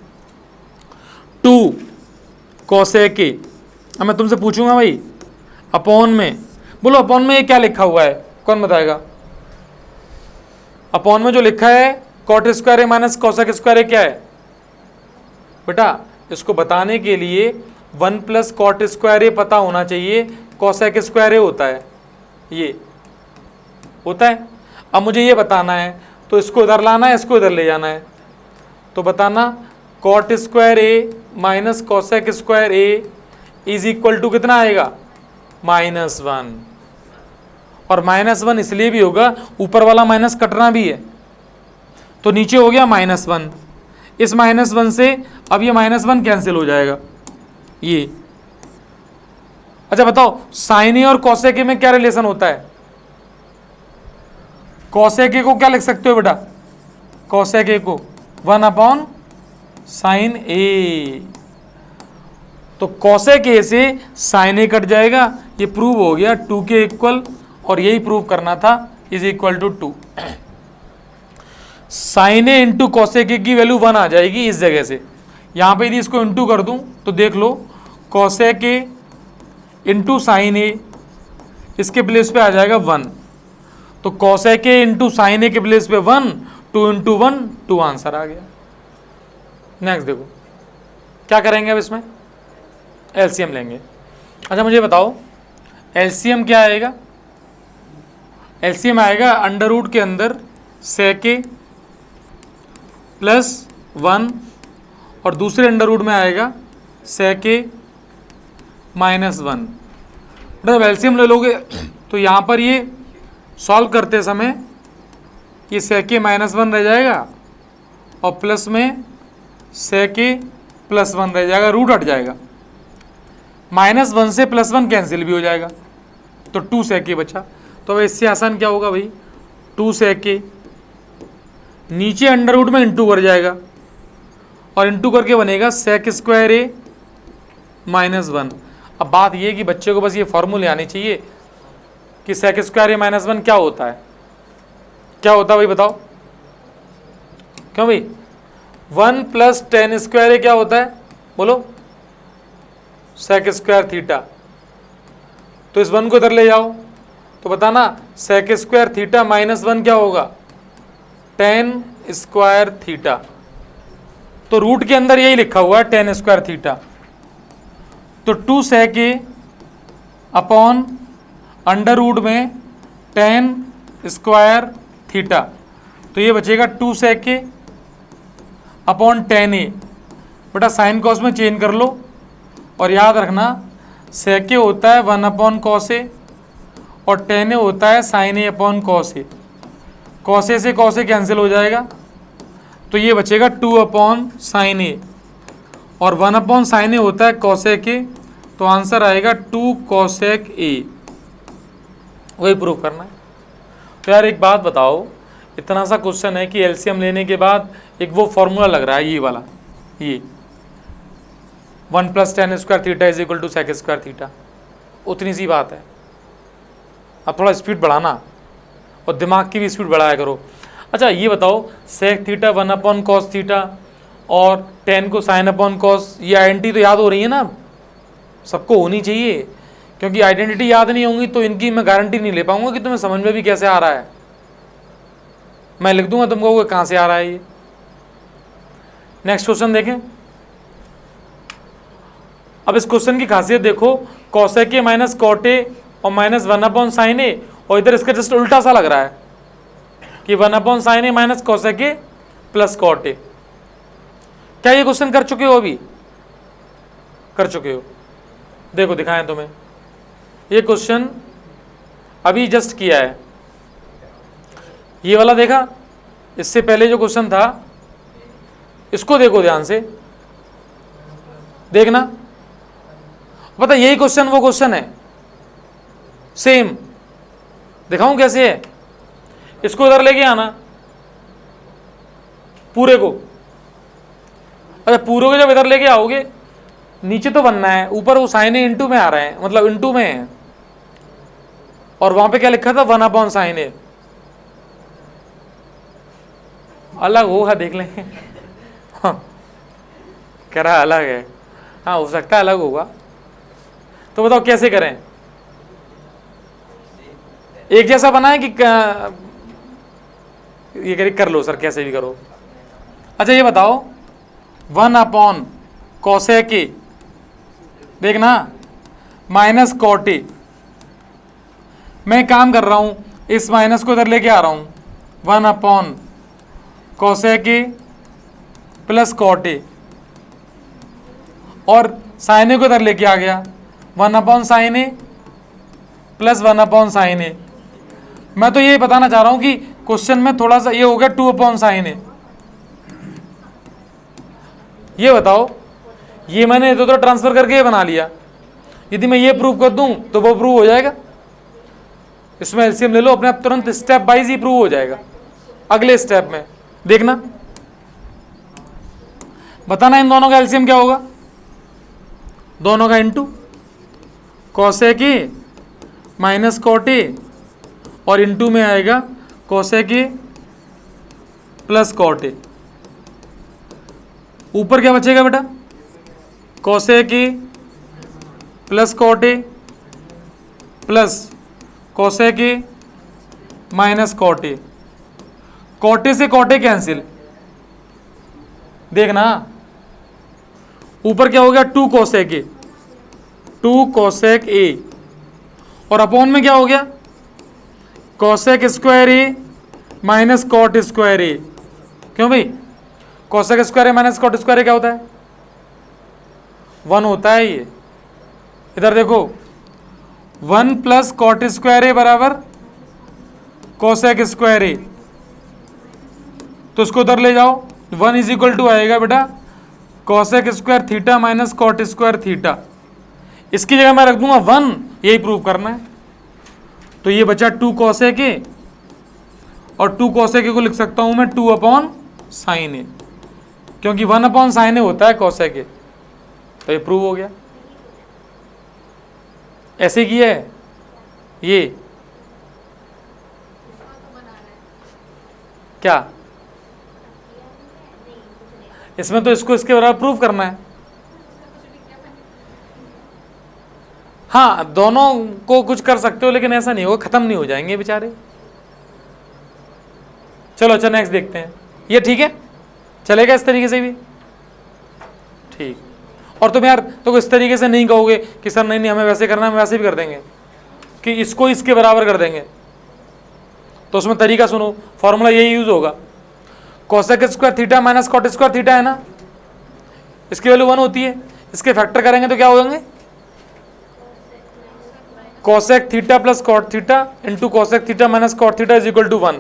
2 कॉसेक ए। अब मैं तुमसे पूछूंगा भाई अपॉन में, बोलो अपॉन में ये क्या लिखा हुआ है, कौन बताएगा? अपॉन में जो लिखा है cot square A minus cosec square ए क्या है बेटा? इसको बताने के लिए 1 प्लस कॉट स्क्वायर ए पता होना चाहिए, कॉसेक स्क्वायर ए होता है, ये होता है। अब मुझे ये बताना है, तो इसको इधर लाना है, इसको इधर ले जाना है, तो बताना cot square A minus cosec square A is equal to कितना आएगा, -1। और -1 इसलिए भी होगा, ऊपर वाला माइनस कटना भी है, तो नीचे हो गया -1। इस -1 से अब ये -1 कैंसिल हो जाएगा ये। अच्छा बताओ साइन ए और कॉसेक ए में क्या रिलेशन होता है? कॉसेक ए को क्या लिख सकते हो बेटा? कॉसेक ए को 1/sin ए, तो कॉसेक ए से साइन ए कट जाएगा, ये प्रूव हो गया 2 के इक्वल, और यही प्रूव करना था, is equal to 2। Sine A into cosec A की वैल्यू 1 आ जाएगी इस जगह से। यहाँ पे यदि इसको इंटू कर दूं तो देख लो, कॉसेक ए इंटू साइन ए, इसके प्लेस पे आ जाएगा 1, तो कॉसेक ए इंटू साइन ए के प्लेस पे 1, 2 इंटू 1 2 आंसर आ गया। नेक्स्ट देखो क्या करेंगे अब इसमें, एलसीएम लेंगे। अच्छा मुझे बताओ एलसीएम क्या आएगा, एलसीएम आएगा अंडर रूट के अंदर sec a प्लस 1 और दूसरे अंडर रूट में आएगा sec a माइनस 1। मतलब एलसीएम ले लोगे तो यहाँ पर ये सॉल्व करते समय ये sec a माइनस 1 रह जाएगा और प्लस में sec a प्लस 1 रह जाएगा, रूट हट जाएगा, -1 से +1 कैंसिल भी हो जाएगा तो 2 sec a बचा। तो अब इससे आसान क्या होगा भाई, 2 sec a नीचे अंडर रूट में इंटू कर जाएगा और इंटू करके बनेगा sec स्क्वायर a माइनस 1। अब बात ये कि बच्चे को बस ये फॉर्मूले आनी चाहिए कि sec स्क्वायर a माइनस 1 क्या होता है, क्या होता है भाई बताओ, क्यों भाई 1 प्लस tan स्क्वायर a क्या होता है बोलो, sec स्क्वायर थीटा। तो इस 1 को इधर ले जाओ तो बताना sec स्क्वायर थीटा माइनस 1 क्या होगा, tan स्क्वायर थीटा। तो रूट के अंदर यही लिखा हुआ है tan स्क्वायर थीटा। तो 2 sec a upon under root में tan स्क्वायर थीटा, तो ये बचेगा 2 sec a upon tan a। बेटा साइन कॉस में चेंज कर लो और याद रखना sec a होता है 1 अपॉन कॉस a और tan a होता है sine a upon cos a। Cos a से कॉस a कैंसिल हो जाएगा तो ये बचेगा 2 अपॉन साइन a और 1 अपॉन साइन a होता है कॉसेक a, तो आंसर आएगा 2 कॉसेक a। वही प्रूव करना है। तो यार एक बात बताओ, इतना सा क्वेश्चन है कि एलसीएम लेने के बाद एक वो फॉर्मूला लग रहा है ये वाला, ये 1 plus tan square theta is equal to sec square theta, उतनी सी बात है। अब थोड़ा स्पीड बढ़ाना और दिमाग की भी स्पीड बढ़ाया करो। अच्छा ये बताओ sec theta 1 upon cos theta और tan को साइन अपॉन कॉस, ये आइडेंटिटी तो याद हो रही है ना, सबको होनी चाहिए, क्योंकि आइडेंटिटी याद नहीं होंगी तो इनकी मैं गारंटी नहीं ले पाऊंगा कि तुम्हें समझ में भी कैसे आ रहा है। मैं लिख दूंगा तुमको वो कहाँ से आ रहा है ये। नेक्स्ट क्वेश्चन देखें। अब इस क्वेश्चन की खासियत देखो, cosec A minus cot A और माइनस 1 अपॉन साइन ए, और इधर इसका जस्ट उल्टा सा लग रहा है कि 1 upon sine A minus cosec A plus cot A. क्या ये क्वेश्चन कर चुके हो, अभी कर चुके हो? देखो दिखाएं तुम्हें, ये क्वेश्चन अभी जस्ट किया है, ये वाला देखा, इससे पहले जो क्वेश्चन था इसको देखो ध्यान से, देखना पता यही क्वेश्चन वो क्वेश्चन है सेम। दिखाऊं कैसे है, इसको इधर लेके आना पूरे को। अच्छा पूरे को जब इधर लेके आओगे नीचे तो बनना है, ऊपर वो साइन ए इंटू में आ रहे हैं, मतलब इंटू में है, और वहां पे क्या लिखा था 1 अपॉन साइन ए। अलग होगा देख लें हाँ, कह रहा अलग है, हाँ हो सकता है अलग होगा। तो बताओ कैसे करें, एक जैसा बनाए कि ये कर लो सर, कैसे भी करो। अच्छा ये बताओ 1 अपॉन कॉसेक ए, देखना माइनस कॉट ए, मैं काम कर रहा हूं इस माइनस को इधर लेके आ रहा हूं, 1 upon cosec A plus cot A, और साइन ए को इधर लेके आ गया 1 upon sine A plus 1 upon sine A. मैं तो ये बताना चाह रहा हूं कि क्वेश्चन में थोड़ा सा ये हो गया 2 अपॉन साइन ए। ये बताओ ये मैंने इधर ट्रांसफर करके ये बना लिया, यदि मैं ये प्रूव कर दूं तो वो प्रूव हो जाएगा। इसमें एलसीएम ले लो अपने आप, तुरंत स्टेप वाइज ही प्रूव हो जाएगा। अगले स्टेप में देखना, बताना इन दोनों का एलसीएम क्या होगा, दोनों का into cosec A minus cot A, और इंटू में आएगा cosec A plus cot A. ऊपर क्या बचेगा बेटा, cosec A plus cot A plus cosec A minus cot A. कॉटे से कॉटे कैंसिल, देखना ऊपर क्या हो गया 2 कोसेक ए, 2 कोसेक ए, और अपॉन में क्या हो गया cosec square A minus cot square ए। क्यों भाई, cosec square A minus cot square ए क्या होता है 1 होता है। ये इधर देखो 1 प्लस कॉट स्क्वायर ए बराबर कोसेक स्क्वायर ए, तो उसको उधर ले जाओ 1 इज इक्वल टू आएगा बेटा cosec square theta minus cot square theta. इसकी जगह मैं रख दूंगा 1, यही प्रूव करना है। तो ये बचा 2 कोसेक ए, और 2 कोसेक ए को लिख सकता हूं मैं 2 अपॉन साइन ए, क्योंकि 1 अपॉन साइन ए होता है कोसेक ए। तो ये प्रूव हो गया। ऐसे किया है ये क्या, इसमें तो इसको इसके बराबर प्रूव करना है। हाँ दोनों को कुछ कर सकते हो, लेकिन ऐसा नहीं होगा, खत्म नहीं हो जाएंगे बेचारे। चलो अच्छा नेक्स्ट देखते हैं। ये ठीक है, चलेगा इस तरीके से भी ठीक। और तुम यार तो इस तरीके से नहीं कहोगे कि सर नहीं नहीं हमें वैसे करना है, हम वैसे भी कर देंगे कि इसको इसके बराबर कर देंगे। तो उसमें तरीका सुनो, फॉर्मूला यही यूज होगा, cosec square theta minus cot square theta है ना, इसकी वैल्यू 1 होती है। इसके फैक्टर करेंगे तो क्या हो जाएंगे cosec theta plus cot theta into cosec theta minus cot theta is equal to 1।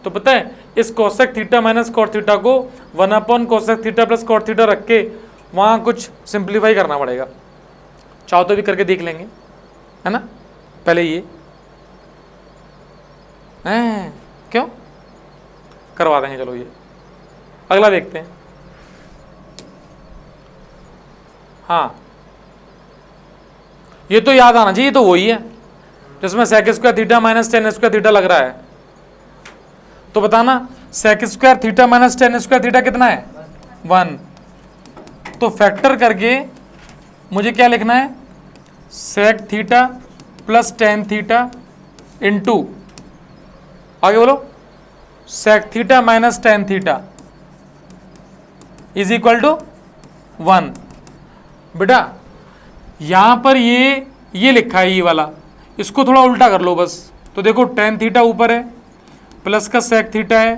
तो पता है इस cosec theta minus cot theta को 1 upon cosec theta plus cot theta रख के वहाँ कुछ सिंप्लीफाई करना पड़ेगा। चाहो तो भी करके देख लेंगे, है ना। पहले ये क्यों करवा देंगे। चलो ये अगला देखते हैं। हाँ ये तो याद आना चाहिए, ये तो वही है जिसमें sec square theta minus tan square theta लग रहा है। तो बताना sec square theta minus tan square theta कितना है 1। तो फैक्टर करके मुझे क्या लिखना है sec theta plus tan theta into आगे बोलो sec theta minus tan theta is equal to 1। बेटा यहां पर ये लिखा है ये वाला, इसको थोड़ा उल्टा कर लो बस। तो देखो टेन थीटा ऊपर है, प्लस का सेक थीटा है,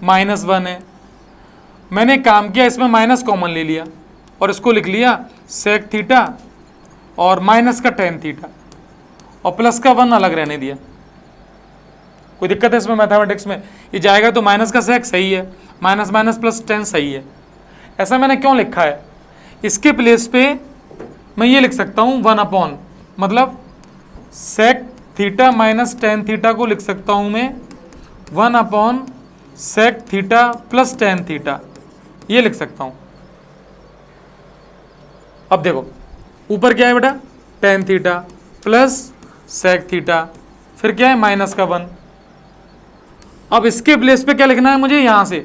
माइनस 1 है। मैंने काम किया इसमें माइनस कॉमन ले लिया और इसको लिख लिया सेक थीटा और माइनस का टेन थीटा और प्लस का 1 अलग रहने दिया। कोई दिक्कत है इसमें मैथमेटिक्स में? ये जाएगा तो माइनस का सेक सही है, माइनस माइनस प्लस टेन सही है। ऐसा मैंने क्यों लिखा है, इसके प्लेस पे मैं ये लिख सकता हूँ 1 अपॉन, मतलब sec theta minus tan theta को लिख सकता हूँ मैं 1 upon sec theta plus tan theta, ये लिख सकता हूँ। अब देखो ऊपर क्या है बेटा tan theta plus sec theta, फिर क्या है माइनस का 1। अब इसके प्लेस पे क्या लिखना है मुझे यहाँ से,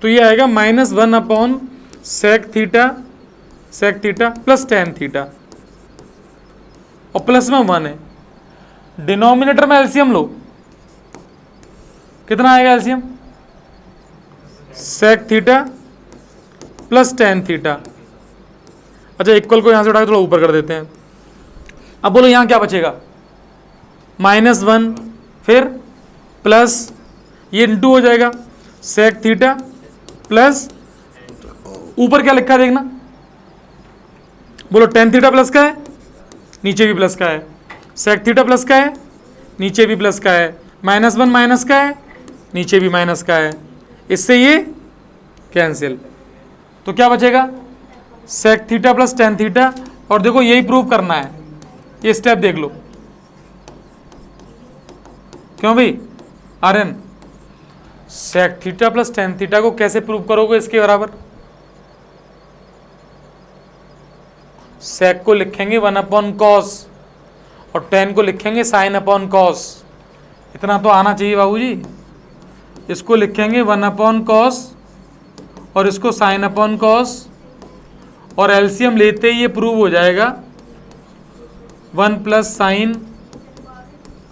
तो ये आएगा minus 1 upon sec theta plus tan theta और प्लस में 1 है। डिनोमिनेटर में एलसीएम लो, कितना आएगा LCM sec theta plus tan theta. अच्छा इक्वल को यहां से उठा के थोड़ा ऊपर कर देते हैं। अब बोलो यहां क्या बचेगा माइनस 1 फिर प्लस ये इंटू हो जाएगा सेक थीटा प्लस ऊपर क्या लिखा है देखना, बोलो टेन थीटा प्लस का है नीचे भी प्लस का है, सेक थीटा प्लस का है नीचे भी प्लस का है, माइनस 1 माइनस का है नीचे भी माइनस का है, इससे ये कैंसिल। तो क्या बचेगा sec theta plus tan theta. और देखो यही प्रूव करना है, ये स्टेप देख लो। क्यों भाई Aryan sec theta plus tan theta को कैसे प्रूव करोगे इसके बराबर? सेक को लिखेंगे 1 अपॉन कॉस और टेन को लिखेंगे साइन अपॉन कॉस। इतना तो आना चाहिए बाबूजी। इसको लिखेंगे 1 अपॉन कॉस और इसको साइन अपॉन कॉस और एलसीएम लेते ही ये प्रूव हो जाएगा 1 प्लस साइन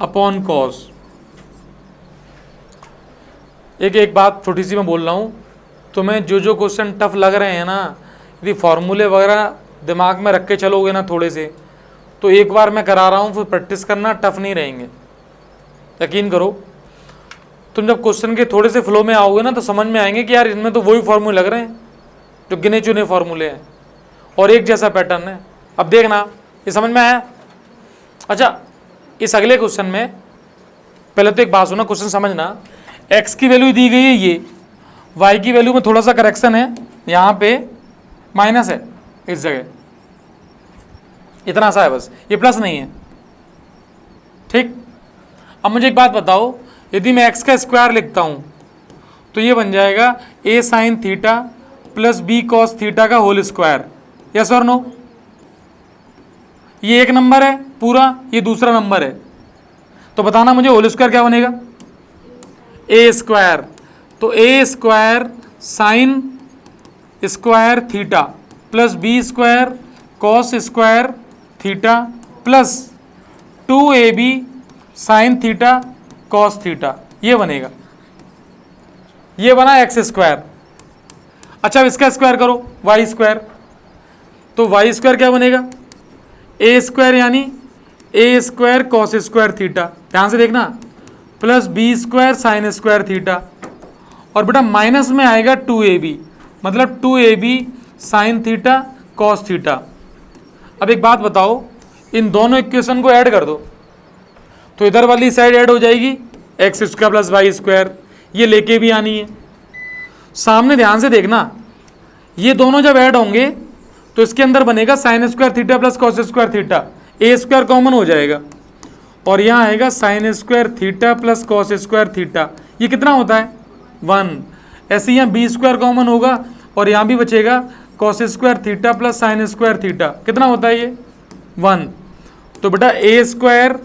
अपॉन कॉस। एक बात छोटी सी मैं बोल रहा हूँ, तुम्हें जो क्वेश्चन टफ लग रहे हैं ना, यदि फॉर्मूले वगैरह दिमाग में रख के चलोगे ना थोड़े से, तो एक बार मैं करा रहा हूँ फिर प्रैक्टिस करना, टफ नहीं रहेंगे, यकीन करो। तुम जब क्वेश्चन के थोड़े से फ्लो में आओगे ना तो समझ में आएंगे कि यार इनमें तो वही फॉर्मूले लग रहे हैं जो गिने चुने फॉर्मूले हैं और एक जैसा पैटर्न है। अब देखना, ये समझ में आया? अच्छा, इस अगले क्वेश्चन में पहले तो एक बात सुना, क्वेश्चन समझना। x की वैल्यू दी गई है ये, y की वैल्यू में थोड़ा सा करेक्शन है, यहाँ पे माइनस है इस जगह, इतना सा है बस, ये प्लस नहीं है, ठीक। अब मुझे एक बात बताओ, यदि मैं x का स्क्वायर लिखता हूँ तो ये बन जाएगा a sine theta plus b cos theta का होल स्क्वायर, यस और नो? ये एक नंबर है पूरा, ये दूसरा नंबर है, तो बताना मुझे होल स्क्वायर क्या बनेगा? A square. तो A square sine square theta plus B square cos square theta plus 2ab sine theta cos theta, ये बनेगा। ये बना एक्स स्क्वायर। अच्छा, अब इसका स्क्वायर करो, वाई स्क्वायर। तो वाई स्क्वायर क्या बनेगा? ए स्क्वायर यानी A square cos square theta, ध्यान से देखना, plus B square sine square theta, और बेटा माइनस में आएगा 2ab, मतलब 2ab sine theta cos theta. अब एक बात बताओ, इन दोनों इक्वेशन को ऐड कर दो तो इधर वाली साइड ऐड हो जाएगी X square plus Y square, ये लेके भी आनी है। सामने ध्यान से देखना, ये दोनों जब ऐड होंगे तो इसके अंदर बनेगा sine square theta plus cos square theta, A square common हो जाएगा और यहाँ आएगा sine square theta plus cos square theta, ये कितना होता है? 1। ऐसे यहाँ बी स्क्वायर कॉमन होगा और यहाँ भी बचेगा cos square theta plus sine square theta, कितना होता है ये? 1। तो बेटा A square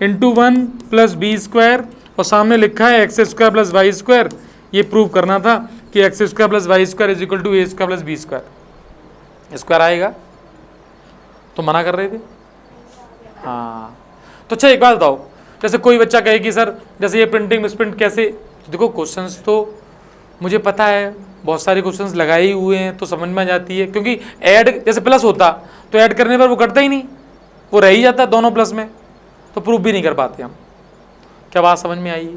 into 1 plus B square, और सामने लिखा है X square plus Y square, ये प्रूव करना था कि X square plus Y square is equal to A square plus B square. Square आएगा तो मना कर रहे थे, हाँ। तो अच्छा एक बात बताओ, जैसे कोई बच्चा कहे कि सर जैसे ये प्रिंटिंग मिसप्रिंट कैसे, तो देखो क्वेश्चंस तो मुझे पता है, बहुत सारे क्वेश्चंस लगाए ही हुए हैं तो समझ में आ जाती है, क्योंकि ऐड जैसे प्लस होता तो ऐड करने पर वो कटता ही नहीं, वो रह ही जाता दोनों प्लस में, तो प्रूफ भी नहीं कर पाते हम। क्या बात समझ में आई?